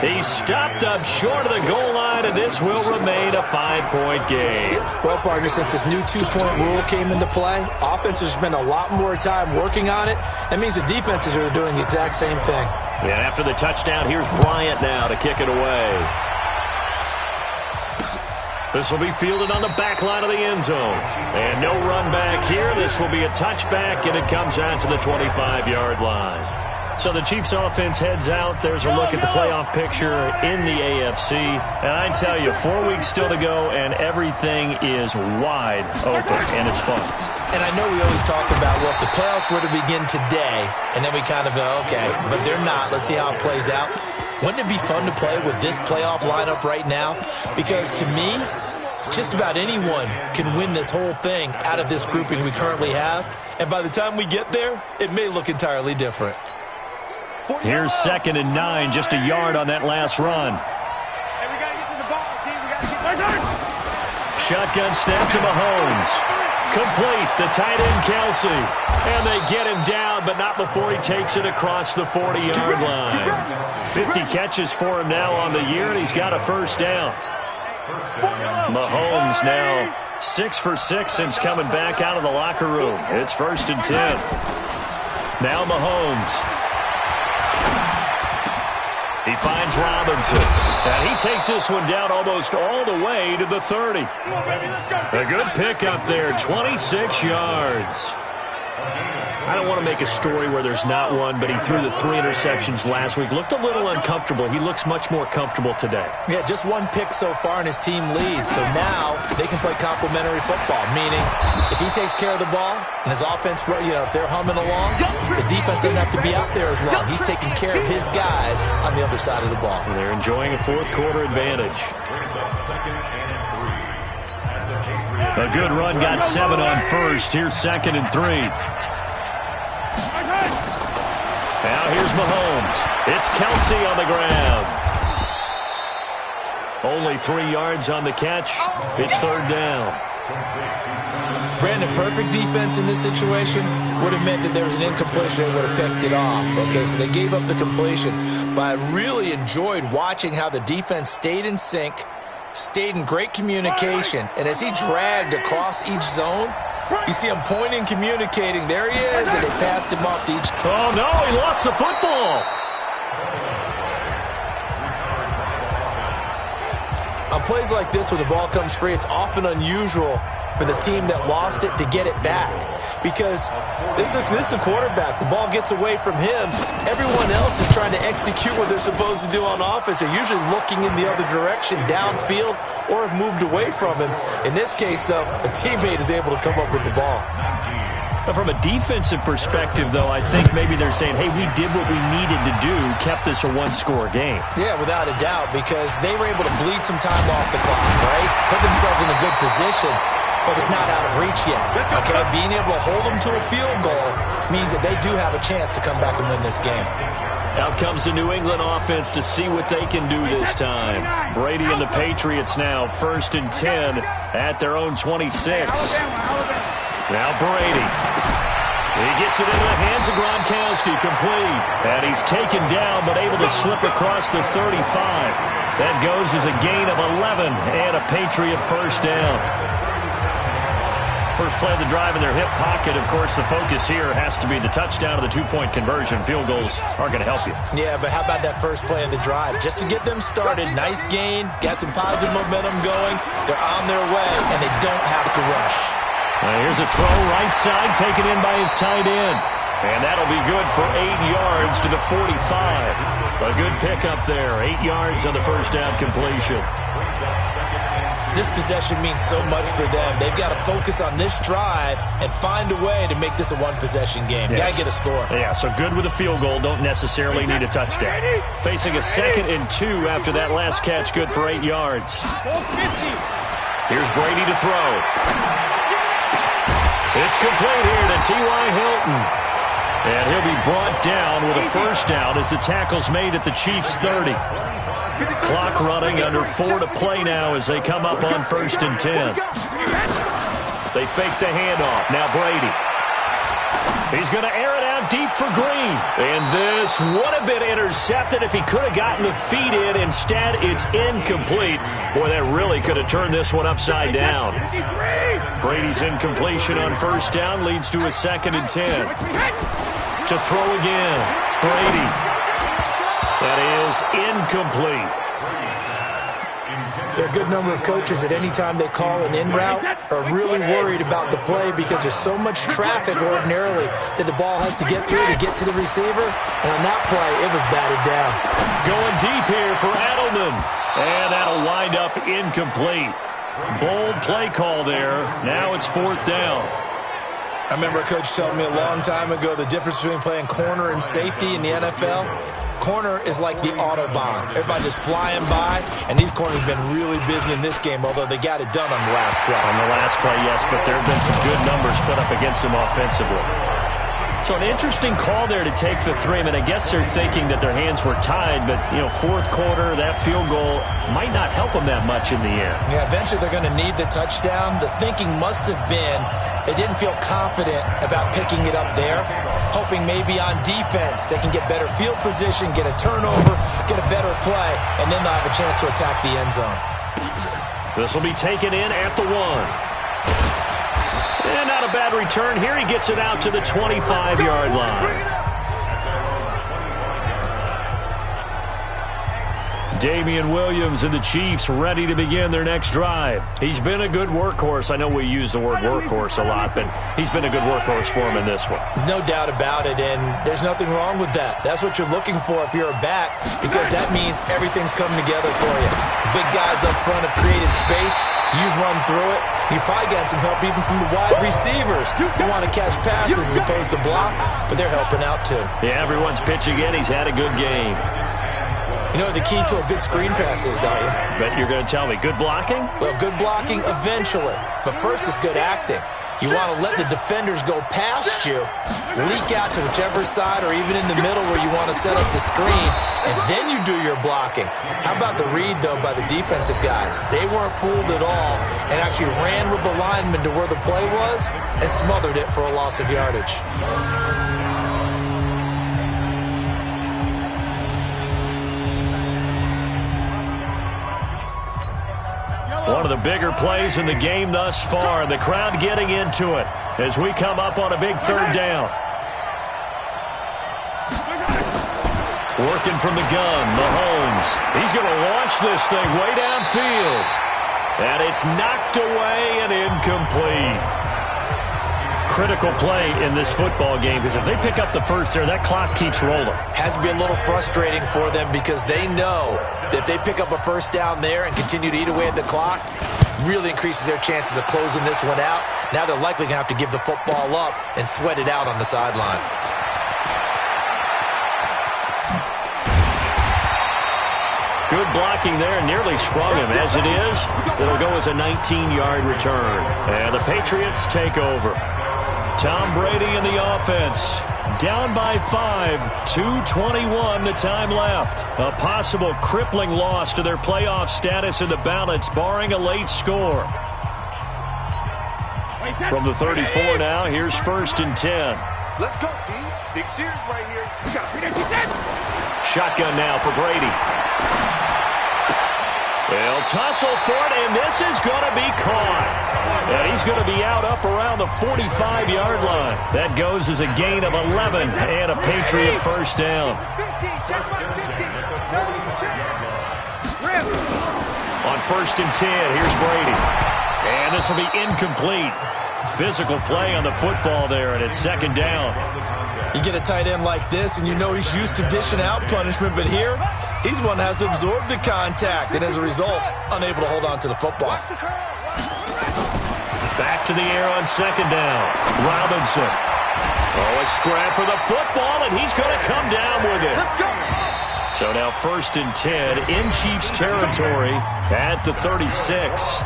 He's stopped up short of the goal line, and this will remain a 5-point game. Well, partner, since this new 2-point rule came into play, offenses spend a lot more time working on it. That means the defenses are doing the exact same thing. Yeah, after the touchdown, here's Bryant now to kick it away. This will be fielded on the back line of the end zone. And no run back here. This will be a touchback, and it comes out to the 25-yard line. So the Chiefs offense heads out. There's a look at the playoff picture in the AFC. And I tell you, 4 weeks still to go, and everything is wide open, and it's fun. And I know we always talk about, well, if the playoffs were to begin today, and then we kind of go, okay, but they're not. Let's see how it plays out. Wouldn't it be fun to play with this playoff lineup right now? Because to me, just about anyone can win this whole thing out of this grouping we currently have. And by the time we get there, it may look entirely different. Here's 2nd and 9, just a yard on that last run. Hey, we got to get to the ball, team. We got to get to the ball. Shotgun snap to Mahomes. Complete, the tight end Kelsey. And they get him down, but not before he takes it across the 40-yard line. 50 catches for him now on the year, and he's got a first down. Mahomes now 6 for 6 since coming back out of the locker room. It's 1st and 10. Now Mahomes. He finds Robinson, and he takes this one down almost all the way to the 30. A good pickup there, 26 yards. I don't want to make a story where there's not one, but he threw the 3 interceptions last week. Looked a little uncomfortable. He looks much more comfortable today. Yeah, just 1 pick so far, and his team leads. So now they can play complementary football, meaning if he takes care of the ball and his offense, if they're humming along, the defense doesn't have to be out there as long. He's taking care of his guys on the other side of the ball. And they're enjoying a 4th-quarter advantage. A good run, got 7 on first. Here's 2nd and 3. Now here's Mahomes. It's Kelsey on the ground. Only 3 yards on the catch. It's 3rd down. Brandon, perfect defense in this situation would have meant that there was an incompletion. They would have picked it off. Okay, so they gave up the completion. But I really enjoyed watching how the defense stayed in sync, stayed in great communication. And as he dragged across each zone, you see him pointing, communicating. There he is, and they passed him off to each. Oh, no, he lost the football. On plays like this, when the ball comes free, it's often unusual for the team that lost it to get it back. Because this is a quarterback. The ball gets away from him. Everyone else is trying to execute what they're supposed to do on offense. They're usually looking in the other direction, downfield, or have moved away from him. In this case, though, a teammate is able to come up with the ball. But from a defensive perspective, though, I think maybe they're saying, hey, we did what we needed to do, kept this a 1-score game. Yeah, without a doubt, because they were able to bleed some time off the clock, right? Put themselves in a good position, but it's not out of reach yet. Okay, being able to hold them to a field goal means that they do have a chance to come back and win this game. Out comes the New England offense to see what they can do this time. Brady and the Patriots now 1st and 10 at their own 26. Now Brady. He gets it into the hands of Gronkowski, complete. And he's taken down, but able to slip across the 35. That goes as a gain of 11 and a Patriot first down. First play of the drive in their hip pocket. Of course, the focus here has to be the touchdown or the two-point conversion. Field goals aren't going to help you. Yeah, but how about that first play of the drive? Just to get them started, nice gain, got some positive momentum going. They're on their way, and they don't have to rush. Here's a throw, right side, taken in by his tight end. And that'll be good for 8 yards to the 45. A good pickup there, 8 yards on the first down completion. This possession means so much for them. They've got to focus on this drive and find a way to make this a one-possession game. Yes. Got to get a score. Yeah, so good with a field goal. Don't necessarily need a touchdown. Facing a 2nd and 2 after that last catch, good for 8 yards. Here's Brady to throw. It's complete here to T.Y. Hilton. And he'll be brought down with a first down as the tackle's made at the Chiefs' 30. Clock running, under 4 to play now as they come up on 1st and 10. They fake the handoff. Now Brady. He's going to air it out deep for Green. And this would have been intercepted if he could have gotten the feet in. Instead, it's incomplete. Boy, that really could have turned this one upside down. Brady's incompletion on first down leads to a 2nd and 10. To throw again. Brady. That is incomplete. There are a good number of coaches at any time they call an in route are really worried about the play because there's so much traffic ordinarily that the ball has to get through to get to the receiver. And on that play, it was batted down. Going deep here for Adelman. And that'll wind up incomplete. Bold play call there. Now it's 4th down. I remember a coach telling me a long time ago the difference between playing corner and safety in the NFL. Corner is like the Autobahn. Everybody just flying by, and these corners have been really busy in this game, although they got it done on the last play. On the last play, yes, but there have been some good numbers put up against them offensively. So an interesting call there to take the 3. I mean, I guess they're thinking that their hands were tied, but, you know, 4th quarter, that field goal might not help them that much in the end. Yeah, eventually they're going to need the touchdown. The thinking must have been they didn't feel confident about picking it up there, hoping maybe on defense they can get better field position, get a turnover, get a better play, and then they'll have a chance to attack the end zone. This will be taken in at the 1. And not a bad return here. He gets it out to the 25-yard line. Damian Williams and the Chiefs ready to begin their next drive. He's been a good workhorse. I know we use the word workhorse a lot, but he's been a good workhorse for him in this one. No doubt about it, and there's nothing wrong with that. That's what you're looking for if you're a back, because that means everything's coming together for you. Big guys up front have created space. You've run through it. You've probably gotten some help even from the wide receivers who want to catch passes as opposed to block, but they're helping out too. Yeah, everyone's pitching in. He's had a good game. You know what the key to a good screen pass is, don't you? Bet you're going to tell me. Good blocking? Well, good blocking eventually. But first it's good acting. You want to let the defenders go past you, leak out to whichever side or even in the middle where you want to set up the screen, and then you do your blocking. How about the read, though, by the defensive guys? They weren't fooled at all and actually ran with the lineman to where the play was and smothered it for a loss of yardage. One of the bigger plays in the game thus far. The crowd getting into it as we come up on a big 3rd down. Working from the gun, Mahomes. He's going to launch this thing way downfield. And it's knocked away and incomplete. Critical play in this football game, because if they pick up the first there, that clock keeps rolling. Has to be a little frustrating for them because they know that if they pick up a first down there and continue to eat away at the clock, really increases their chances of closing this one out. Now they're likely going to have to give the football up and sweat it out on the sideline. Good blocking there, nearly sprung him. As it is, it'll go as a 19-yard return. And the Patriots take over. Tom Brady in the offense. Down by 5, 2:21 the time left. A possible crippling loss to their playoff status in the balance, barring a late score. From the 34 now, here's 1st and 10. Let's go, team. Big series right here. Got Shotgun now for Brady. They'll tussle for it, and this is going to be caught. And he's going to be out up around the 45-yard line. That goes as a gain of 11 and a Patriot first down. On 1st and 10, here's Brady. And this will be incomplete. Physical play on the football there, and it's 2nd down. You get a tight end like this, and you know he's used to dishing out punishment, but here, he's one that has to absorb the contact, and as a result, unable to hold on to the football. Back to the air on 2nd down. Robinson. Oh, a scrap for the football, and he's going to come down with it. So now 1st and 10 in Chiefs territory at the 36.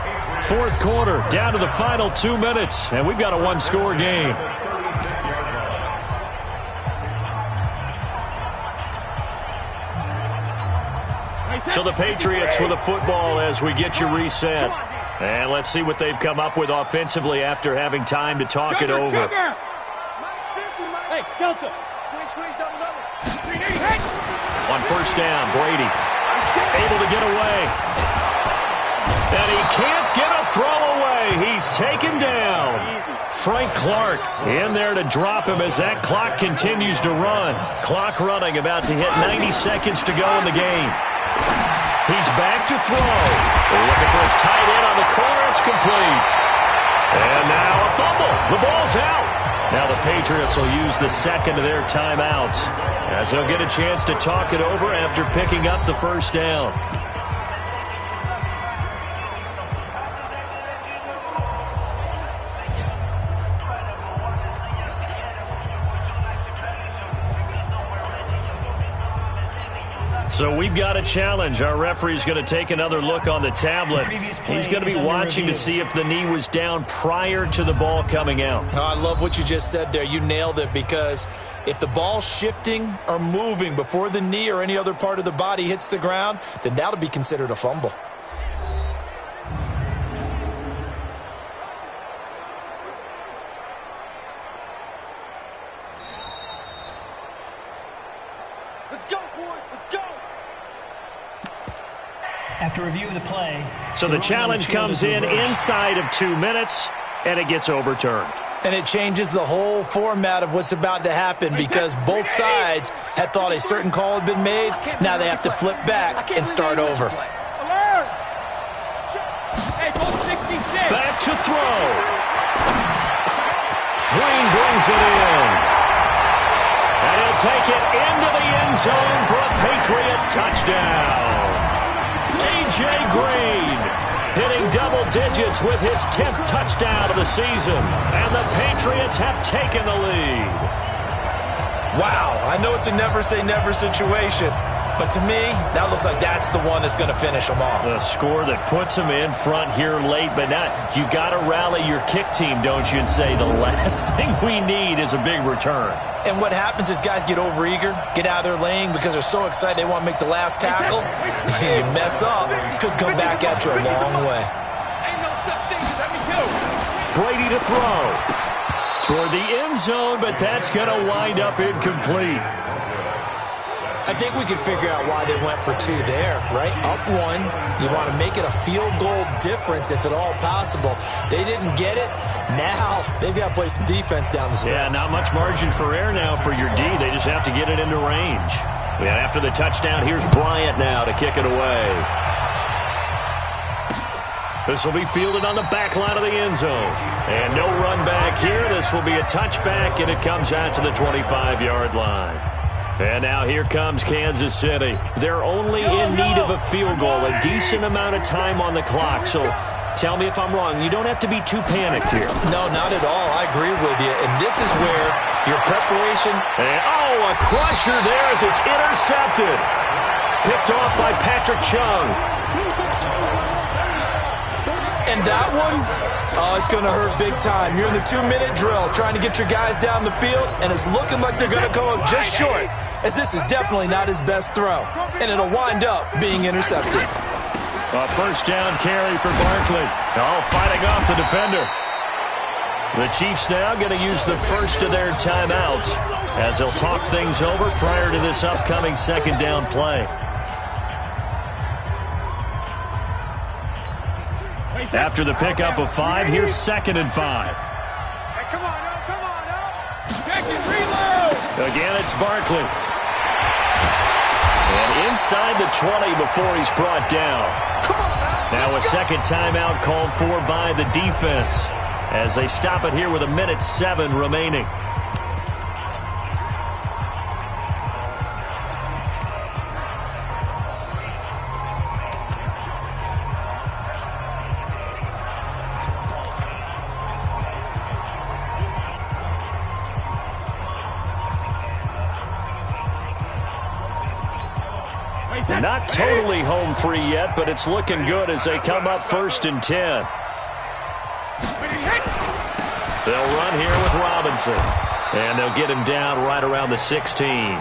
4th quarter, down to the final 2 minutes, and we've got a one-score game. So the Patriots with a football as we get you reset. And let's see what they've come up with offensively after having time to talk it over. Hey, Delta. On 1st down, Brady able to get away. And he can't get a throw away. He's taken down. Frank Clark in there to drop him as that clock continues to run. Clock running, about to hit 90 seconds to go in the game. He's back to throw. Looking for his tight end on the corner. It's complete. And now a fumble. The ball's out. Now the Patriots will use the second of their timeouts as they'll get a chance to talk it over after picking up the first down. So we've got a challenge. Our referee's going to take another look on the tablet. He's going to be watching to see if the knee was down prior to the ball coming out. Oh, I love what you just said there. You nailed it, because if the ball's shifting or moving before the knee or any other part of the body hits the ground, then that'll be considered a fumble. After review of the play. So the challenge comes in inside of 2 minutes, and it gets overturned. And it changes the whole format of what's about to happen, because both sides had thought a certain call had been made. Now they have to flip back and start over. Back to throw. Green brings it in. And he'll take it into the end zone for a Patriot touchdown. A.J. Green hitting double digits with his 10th touchdown of the season. And the Patriots have taken the lead. Wow, I know it's a never-say-never situation, but to me, that looks like that's the one that's going to finish them off. The score that puts them in front here late, but now you got to rally your kick team, don't you, and say the last thing we need is a big return. And what happens is guys get overeager, get out of their lane because they're so excited they want to make the last tackle. You mess up, could come back at you a long way. Brady to throw. Toward the end zone, but that's going to wind up incomplete. I think we can figure out why they went for two there, right? Up one, you want to make it a field goal difference if at all possible. They didn't get it. Now they've got to play some defense down the stretch. Yeah, not much margin for error now for your D. They just have to get it into range. And after the touchdown, here's Bryant now to kick it away. This will be fielded on the back line of the end zone. And no run back here. This will be a touchback, and it comes out to the 25-yard line. And now here comes Kansas City. They're only in need of a field goal, a decent amount of time on the clock. So tell me if I'm wrong. You don't have to be too panicked here. No, not at all. I agree with you. And this is where your preparation... And, oh, a crusher there as it's intercepted. Picked off by Patrick Chung. And that one, oh, it's going to hurt big time. You're in the 2-minute drill trying to get your guys down the field, and it's looking like they're going to go up just short, as this is definitely not his best throw. And it'll wind up being intercepted. A first down carry for Barkley. Oh, fighting off the defender. The Chiefs now going to use the first of their timeouts as they'll talk things over prior to this upcoming second down play. After the pickup of 5, here's 2nd and 5. Hey, come on, no, come on, no. Check and reload. Again, it's Barkley. And inside the 20 before he's brought down. Now a second timeout called for by the defense as they stop it here with 1:07 remaining. Not totally home free yet, but it's looking good as they come up 1st and 10. They'll run here with Robinson. And they'll get him down right around the 16.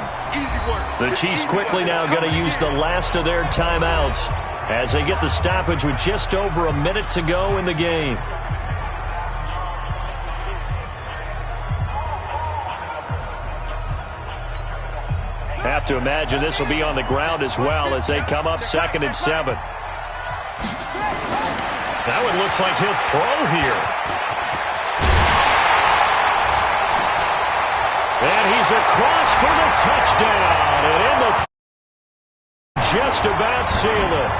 The Chiefs quickly now going to use the last of their timeouts as they get the stoppage with just over a minute to go in the game. Have to imagine this will be on the ground as well as they come up 2nd and 7. Now it looks like he'll throw here. And he's across for the touchdown. And in the just about seal it.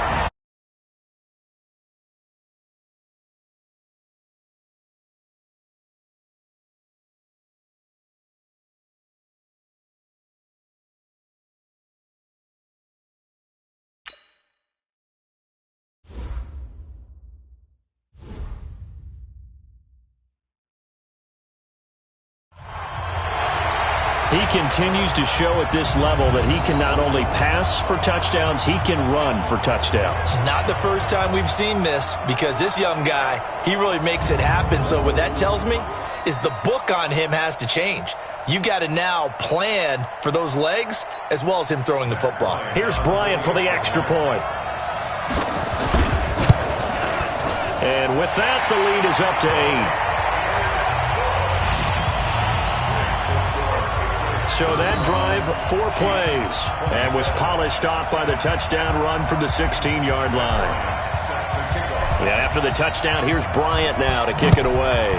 He continues to show at this level that he can not only pass for touchdowns, he can run for touchdowns. Not the first time we've seen this, because this young guy, he really makes it happen. So what that tells me is the book on him has to change. You got to now plan for those legs as well as him throwing the football. Here's Bryant for the extra point. And with that, the lead is up to 8. So that drive, 4 plays, and was polished off by the touchdown run from the 16-yard line. Yeah, after the touchdown, here's Bryant now to kick it away.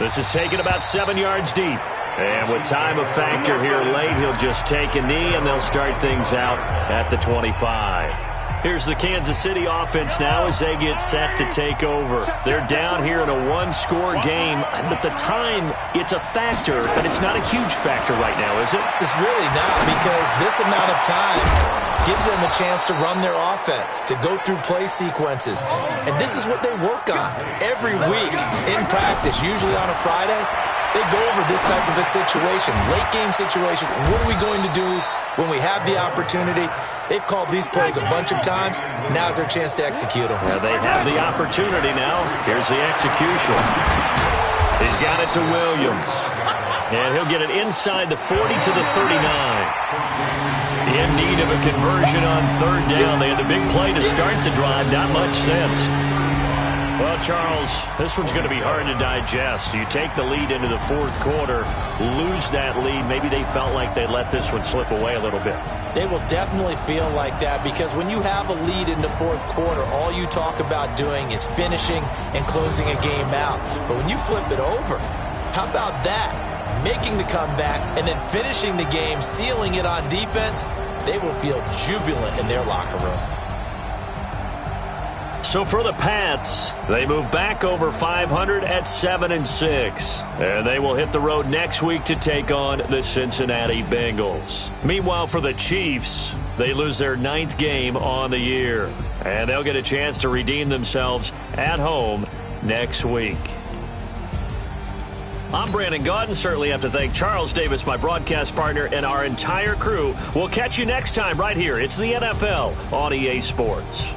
This is taken about 7 yards deep. And with time a factor here late, he'll just take a knee, and they'll start things out at the 25. Here's the Kansas City offense now as they get set to take over. They're down here in a 1-score game, but the time, it's a factor, but it's not a huge factor right now, is it? It's really not, because this amount of time gives them a chance to run their offense, to go through play sequences. And this is what they work on every week in practice, usually on a Friday. They go over this type of a situation, late game situation. What are we going to do when we have the opportunity? They've called these plays a bunch of times. Now's their chance to execute them. Yeah, they have the opportunity now. Here's the execution. He's got it to Williams. And he'll get it inside the 40 to the 39. In need of a conversion on 3rd down. They had the big play to start the drive. Not much sense. Well, Charles, this one's going to be hard to digest. You take the lead into the 4th quarter, lose that lead. Maybe they felt like they let this one slip away a little bit. They will definitely feel like that, because when you have a lead in the 4th quarter, all you talk about doing is finishing and closing a game out. But when you flip it over, how about that? Making the comeback and then finishing the game, sealing it on defense, they will feel jubilant in their locker room. So for the Pats, they move back over 500 at 7-6. And they will hit the road next week to take on the Cincinnati Bengals. Meanwhile, for the Chiefs, they lose their 9th game on the year. And they'll get a chance to redeem themselves at home next week. I'm Brandon Gaudin. Certainly have to thank Charles Davis, my broadcast partner, and our entire crew. We'll catch you next time right here. It's the NFL on EA Sports.